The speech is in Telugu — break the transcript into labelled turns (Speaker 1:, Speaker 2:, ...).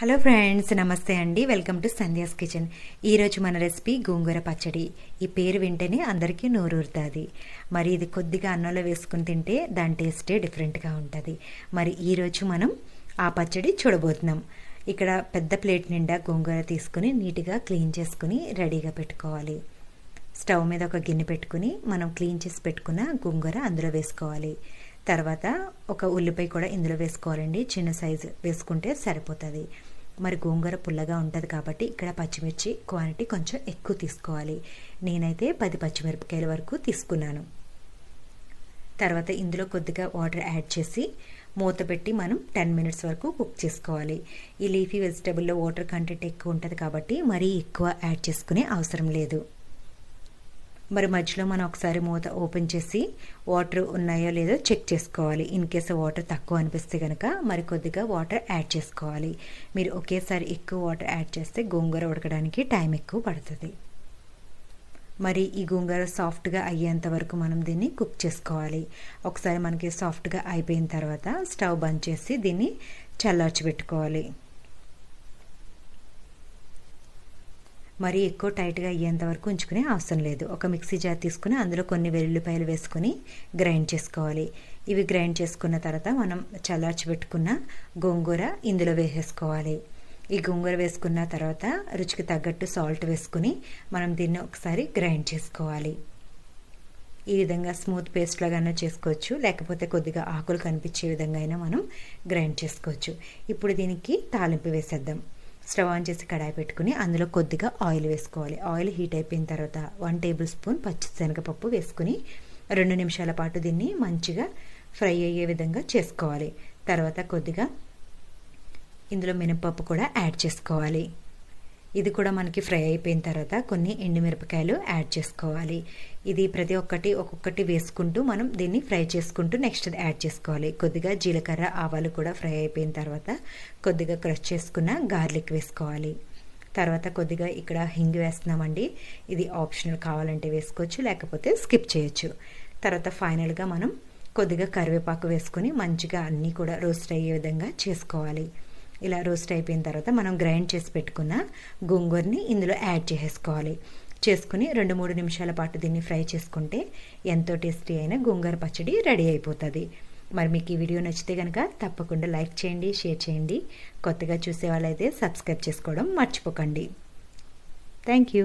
Speaker 1: హలో ఫ్రెండ్స్, నమస్తే అండి. Welcome to Sandhya's kitchen. ఈరోజు మన రెసిపీ గోంగూర పచ్చడి. ఈ పేరు వింటేనే అందరికీ నోరూరుతుంది. మరి ఇది కొద్దిగా అన్నంలో వేసుకుని తింటే దాని టేస్టే డిఫరెంట్గా ఉంటుంది. మరి ఈరోజు మనం ఆ పచ్చడి చూడబోతున్నాం. ఇక్కడ పెద్ద ప్లేట్ నిండా గోంగూర తీసుకుని నీట్గా క్లీన్ చేసుకుని రెడీగా పెట్టుకోవాలి. స్టవ్ మీద ఒక గిన్నె పెట్టుకుని మనం క్లీన్ చేసి పెట్టుకున్న గోంగూర అందులో వేసుకోవాలి. తర్వాత ఒక ఉల్లిపాయ కూడా ఇందులో వేసుకోవాలండి. చిన్న సైజు వేసుకుంటే సరిపోతుంది. మరి గోంగూర పుల్లగా ఉంటుంది కాబట్టి ఇక్కడ పచ్చిమిర్చి క్వాంటిటీ కొంచెం ఎక్కువ తీసుకోవాలి. నేనైతే 10 పచ్చిమిరపకాయల వరకు తీసుకున్నాను. తర్వాత ఇందులో కొద్దిగా వాటర్ యాడ్ చేసి మూత పెట్టి మనం 10 మినిట్స్ వరకు కుక్ చేసుకోవాలి. ఈ లీఫీ వెజిటబుల్లో వాటర్ కంటెంట్ ఎక్కువ ఉంటుంది కాబట్టి మరీ ఎక్కువ యాడ్ చేసుకునే అవసరం లేదు. మరి మధ్యలో మనం ఒకసారి మూత ఓపెన్ చేసి వాటర్ ఉన్నాయో లేదో చెక్ చేసుకోవాలి. ఇన్ కేసు వాటర్ తక్కువ అనిపిస్తే కనుక మరి కొద్దిగా వాటర్ యాడ్ చేసుకోవాలి. మీరు ఒకేసారి ఎక్కువ వాటర్ యాడ్ చేస్తే గోంగూర ఉడకడానికి టైం ఎక్కువ పడుతుంది. మరి ఈ గోంగూర సాఫ్ట్గా అయ్యేంత వరకు మనం దీన్ని కుక్ చేసుకోవాలి. ఒకసారి మనకి సాఫ్ట్గా అయిపోయిన తర్వాత స్టవ్ బంద్ చేసి దీన్ని చల్లార్చి పెట్టుకోవాలి. మరీ ఎక్కువ టైట్గా అయ్యేంత వరకు ఉంచుకునే అవసరం లేదు. ఒక మిక్సీ జార్ తీసుకుని అందులో కొన్ని వెల్లుల్లిపాయలు వేసుకొని గ్రైండ్ చేసుకోవాలి. ఇవి గ్రైండ్ చేసుకున్న తర్వాత మనం చల్లార్చి పెట్టుకున్న గోంగూర ఇందులో వేసేసుకోవాలి. ఈ గోంగూర వేసుకున్న తర్వాత రుచికి తగ్గట్టు సాల్ట్ వేసుకుని మనం దీన్ని ఒకసారి గ్రైండ్ చేసుకోవాలి. ఈ విధంగా స్మూత్ పేస్ట్ లాగానే చేసుకోవచ్చు, లేకపోతే కొద్దిగా ఆకులు కనిపించే విధంగా అయినా మనం గ్రైండ్ చేసుకోవచ్చు. ఇప్పుడు దీనికి తాలింపు వేసేద్దాం. స్టవ్ ఆన్ చేసి కడాయి పెట్టుకుని అందులో కొద్దిగా ఆయిల్ వేసుకోవాలి. ఆయిల్ హీట్ అయిపోయిన తర్వాత 1 టేబుల్ స్పూన్ పచ్చిశనగపప్పు వేసుకుని 2 నిమిషాల పాటు దీన్ని మంచిగా ఫ్రై అయ్యే విధంగా చేసుకోవాలి. తర్వాత కొద్దిగా ఇందులో మినపప్పు కూడా యాడ్ చేసుకోవాలి. ఇది కూడా మనకి ఫ్రై అయిపోయిన తర్వాత కొన్ని ఎండుమిరపకాయలు యాడ్ చేసుకోవాలి. ఇది ప్రతి ఒక్కొక్కటి వేసుకుంటూ మనం దీన్ని ఫ్రై చేసుకుంటూ నెక్స్ట్ యాడ్ చేసుకోవాలి. కొద్దిగా జీలకర్ర ఆవాలు కూడా ఫ్రై అయిపోయిన తర్వాత కొద్దిగా క్రష్ చేసుకున్న గార్లిక్ వేసుకోవాలి. తర్వాత కొద్దిగా ఇక్కడ హింగ్ వేస్తున్నామండి. ఇది ఆప్షనల్, కావాలంటే వేసుకోవచ్చు, లేకపోతే స్కిప్ చేయొచ్చు. తర్వాత ఫైనల్గా మనం కొద్దిగా కరివేపాకు వేసుకొని మంచిగా అన్నీ కూడా రోస్ట్ అయ్యే విధంగా చేసుకోవాలి. ఇలా రోస్ట్ అయిపోయిన తర్వాత మనం గ్రైండ్ చేసి పెట్టుకున్న గోంగూరని ఇందులో యాడ్ చేసుకోవాలి. చేసుకుని 2-3 నిమిషాల పాటు దీన్ని ఫ్రై చేసుకుంటే ఎంతో టేస్టీ అయిన గోంగూర పచ్చడి రెడీ అయిపోతుంది. మరి మీకు ఈ వీడియో నచ్చితే కనుక తప్పకుండా లైక్ చేయండి, షేర్ చేయండి. కొత్తగా చూసే వాళ్ళైతే సబ్స్క్రైబ్ చేసుకోవడం మర్చిపోకండి. Thank you.